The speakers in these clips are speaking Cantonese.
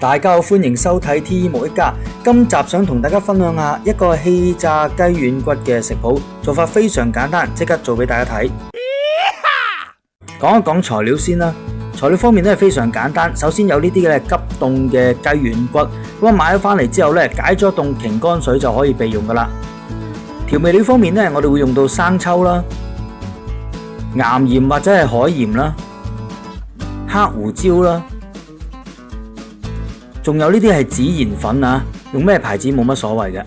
大家好，歡迎收睇 T 木一家。今集想同大家分享下一個氣炸雞軟骨嘅食譜，做法非常簡單，即刻做俾大家睇。講一講材料先啦。材料方面都係非常簡單，首先有呢啲嘅急凍嘅雞軟骨，咁買咗翻嚟之後呢，解咗凍擎乾水就可以備用噶啦。調味料方面呢，我哋會用到生抽啦、岩鹽或者係海鹽啦、黑胡椒啦。仲有呢啲係孜然粉啊，用咩牌子冇乜所謂嘅。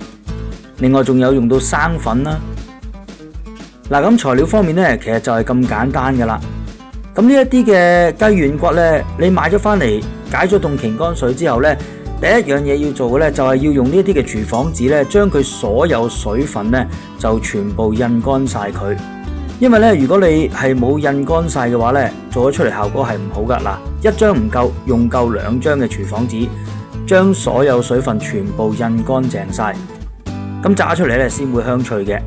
另外仲有用到生粉啦。嗱，咁材料方面呢，其實就係咁簡單噶啦。咁呢一啲嘅雞軟骨呢，你買咗翻嚟解咗凍擎乾水之後呢，第一樣嘢要做嘅呢，就係要用呢一啲嘅廚房紙呢，將佢所有水分呢就全部印乾晒佢。因為呢，如果你係冇印乾晒嘅話呢，做咗出嚟效果係唔好噶。嗱，一張唔夠，用夠2張嘅廚房紙，將所有水分全部印乾淨晒，咁炸出嚟呢先會香脆嘅。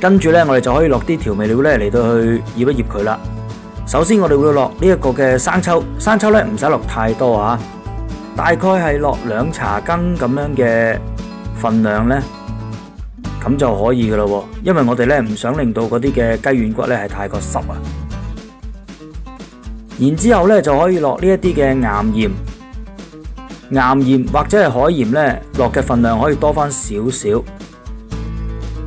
跟住呢，我哋就可以落啲調味料呢嚟到去醃一醃佢啦。首先我哋會落呢一個嘅生抽，生抽呢唔使落太多啊，大概係落2茶羹咁樣嘅份量呢，咁就可以噶啦。因為我哋呢唔想令到嗰啲嘅雞軟骨呢係太過濕啊。然之後呢就可以落呢一啲嘅岩鹽或者係海鹽呢，落嘅份量可以多翻少少。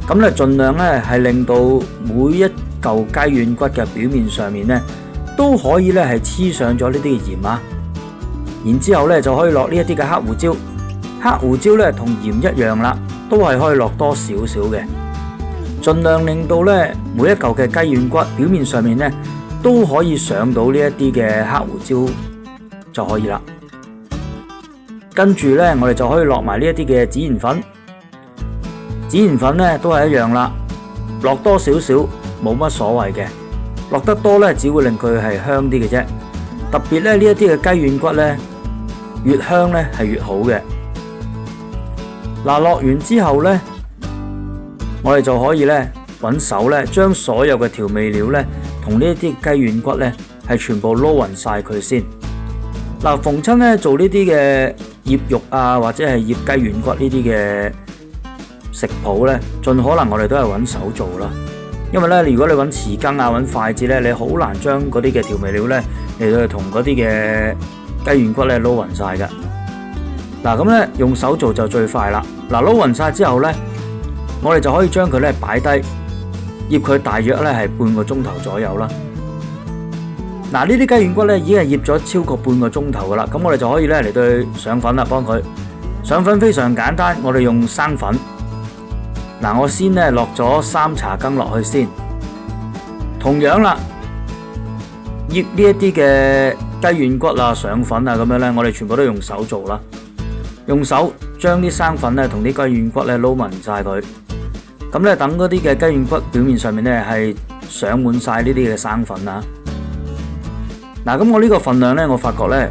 咁呢盡量呢係令到每一嚿雞軟骨嘅表面上面呢都可以呢係黐上咗呢啲嘅鹽啊。然之後呢就可以落呢一啲嘅黑胡椒，黑胡椒呢同鹽一樣啦，都係可以落多少少嘅，盡量令到呢每一嚿嘅雞軟骨表面上面呢都可以上到呢一啲嘅黑胡椒就可以啦。跟住呢，我哋就可以落埋呢一啲嘅孜然粉，孜然粉呢都係一樣啦，落多少少冇乜所謂嘅，落得多呢只會令佢係香啲嘅啫。特別呢一啲嘅雞軟骨呢，越香呢係越好嘅。嗱，落完之後呢，我哋就可以呢揾手呢將所有嘅調味料呢同呢一啲雞軟骨呢係全部撈勻晒佢先。嗱，逢親呢做呢啲嘅醃肉啊，或者係醃雞軟骨呢啲嘅食譜呢，盡可能我哋都係揾手做啦。因為呢，如果你揾匙羹啊、揾筷子呢，你好難將嗰啲嘅調味料呢嚟到同嗰啲嘅雞軟骨呢撈勻晒噶。嗱，咁呢用手做就最快啦。嗱，撈勻晒之後呢，我哋就可以將佢呢擺低，醃佢大約呢係半個鐘頭左右啦。嗱，呢啲雞軟骨呢已經係醃咗超過半個鐘頭噶啦，咁我哋就可以呢嚟到去上粉啦，幫佢上粉非常簡單，我哋用生粉。嗱，我先呢落咗3茶羹落去先，同樣啦，醃呢一啲嘅雞軟骨啊、上粉啊咁樣呢，我哋全部都用手做啦，用手將啲生粉呢同啲雞軟骨呢撈勻晒佢，咁呢等嗰啲嘅雞軟骨表面上面呢係上滿晒呢啲嘅生粉啊。嗱，咁我呢個份量呢，我發覺呢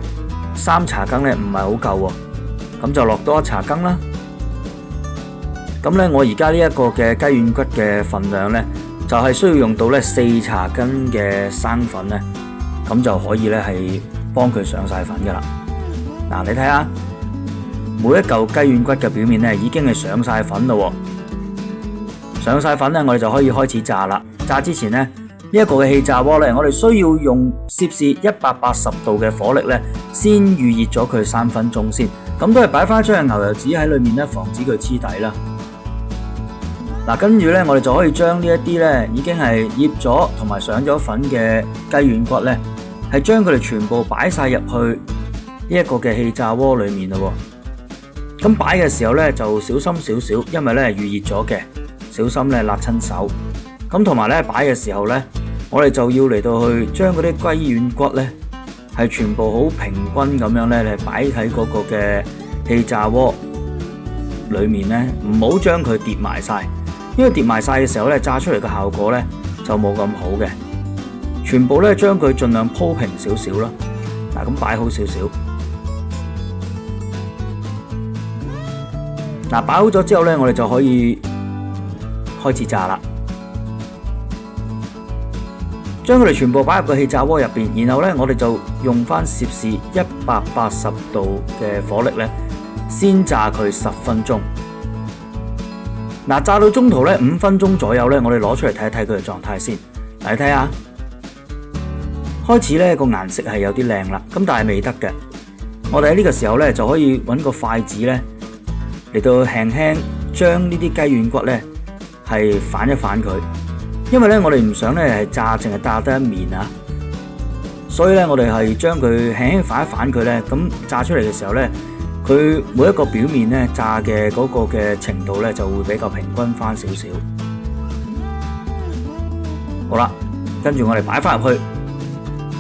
3茶羹呢唔係好夠喎，咁就落多1茶羹啦。咁呢，我而家呢一個嘅雞軟骨嘅份量呢，就係需要用到呢4茶羹嘅生粉呢，咁就可以呢係幫佢上晒粉噶啦。嗱，你睇下，每一嚿雞軟骨嘅表面呢已經係上晒粉啦，上晒粉呢，我哋就可以開始炸啦。炸之前呢，呢一個嘅氣炸鍋呢，我哋需要用攝氏180度嘅火力呢，先預熱咗佢3分鐘先。咁都係擺翻張牛油紙喺裏面呢，防止佢黐底啦。嗱，跟住呢，我哋就可以將呢一啲呢已經係醃咗同埋上咗粉嘅雞軟骨呢，係將佢哋全部擺晒入去呢一個嘅氣炸鍋裏面咯。咁擺嘅時候呢，就小心少少，因為呢預熱咗嘅，小心呢辣親手。咁同埋呢擺嘅時候呢，我哋就要嚟到去將嗰啲雞軟骨呢係全部好平均咁樣呢嚟擺喺嗰個嘅氣炸鍋裏面呢，唔好將佢疊埋晒。因為疊埋晒嘅時候咧，炸出嚟嘅效果咧就冇咁好嘅。全部咧將佢盡量鋪平少少啦。嗱，咁擺好少少。嗱，擺好咗之後咧，我哋就可以開始炸啦。將佢哋全部擺入個氣炸鍋入邊，然後呢，我哋就用翻攝氏180度嘅火力呢，先炸佢10分鐘。嗱，炸到中途呢5分鐘左右呢，我哋攞出嚟睇一睇佢嘅狀態先。嚟睇下，開始呢個顏色係有啲靚啦，咁但係未得嘅。我哋喺呢個時候呢，就可以揾個筷子呢嚟到輕輕將呢啲雞軟骨呢係反一反佢。因為咧，我哋唔想咧係炸，淨係炸得一面啊，所以咧我哋係將佢輕輕反一反佢咧，咁炸出嚟嘅時候咧，佢每一個表面咧炸嘅嗰個嘅程度咧就會比較平均翻少少。好啦，跟住我哋擺翻入去，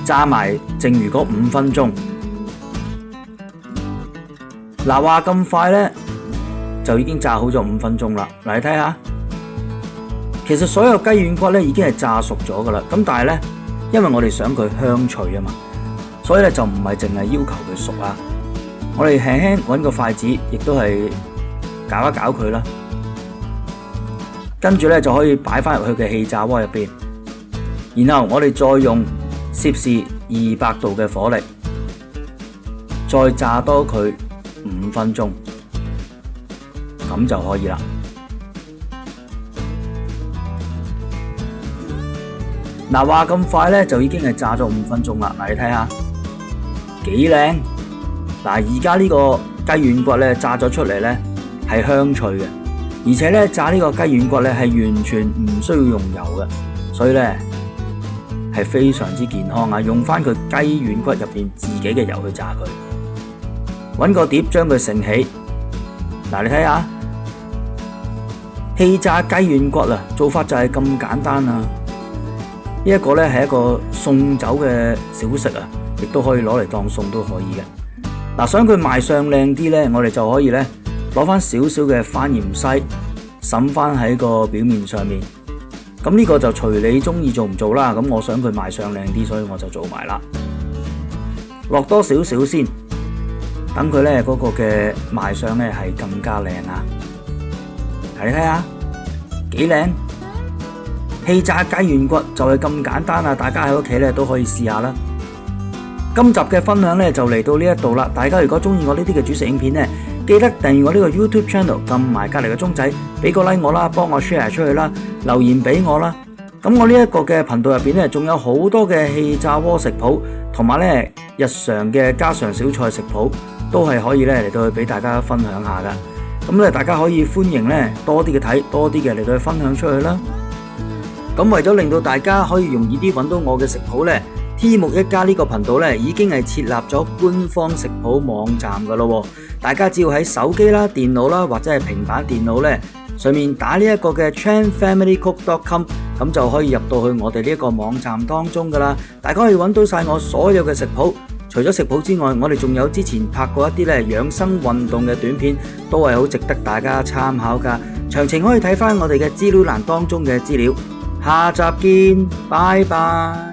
炸埋剩餘嗰5分鐘。嗱，話咁快咧，就已經炸好咗5分鐘啦。嚟睇下。其實所有雞軟骨咧已經係炸熟咗噶啦，咁但係咧，因為我哋想佢香脆啊嘛，所以咧就唔係淨係要求佢熟啊。我哋輕輕揾個筷子，亦都係攪一攪佢啦。跟住咧就可以擺翻入去嘅氣炸鍋入邊，然後我哋再用攝氏200度嘅火力，再炸多佢5分鐘，咁就可以啦。嗱，話咁快咧，就已經係炸咗5分鐘啦。嗱，你睇下幾靚。嗱，而家呢個雞軟骨咧炸咗出嚟咧係香脆嘅，而且咧炸呢個雞軟骨咧係完全唔需要用油嘅，所以咧係非常之健康啊！用翻佢雞軟骨入邊自己嘅油去炸佢，揾個碟將佢盛起。嗱，你睇下氣炸雞軟骨啊，做法就係咁簡單啊！呢一個咧係一個送酒嘅小食啊，亦都可以攞嚟當餸都可以嘅。嗱，想佢賣相靚啲咧，我哋就可以咧攞翻少少嘅番芫茜滲翻喺個表面上面。咁呢個就隨你中意做唔做啦。咁我想佢賣相靚啲，所以我就做埋啦。落多少少先，等佢咧嗰個嘅賣相咧係更加靚啊！你睇下幾靚。氣炸雞軟骨就係咁簡單啊！大家喺屋企咧都可以試下啦。今集嘅分享咧就嚟到呢一度啦。大家如果中意我呢啲嘅煮食影片咧，記得訂閱我呢個 YouTube channel， 撳埋隔籬嘅鐘仔，俾個 like 我啦，幫我 share 出去啦，留言俾我啦。咁我呢一個嘅頻道入邊咧，仲有好多嘅氣炸鍋食譜，同埋咧日常嘅家常小菜食譜，都係可以咧嚟到去俾大家分享下噶。咁咧大家可以歡迎咧多啲嘅睇，多啲嘅嚟到去分享出去啦。咁為咗令到大家可以容易啲揾到我嘅食譜呢，T 木一家呢個頻道呢已經係設立咗官方食譜網站噶咯。大家只要喺手機啦、電腦啦或者係平板電腦呢上面打呢一個嘅 chanfamilycook.com， 咁就可以入到去我哋呢一個網站當中噶啦。大家可以揾到晒我所有嘅食譜。除咗食譜之外，我哋仲有之前拍過一啲咧養生運動嘅短片，都係好值得大家參考噶。詳情可以睇翻我哋嘅資料欄當中嘅資料。下集見，拜拜。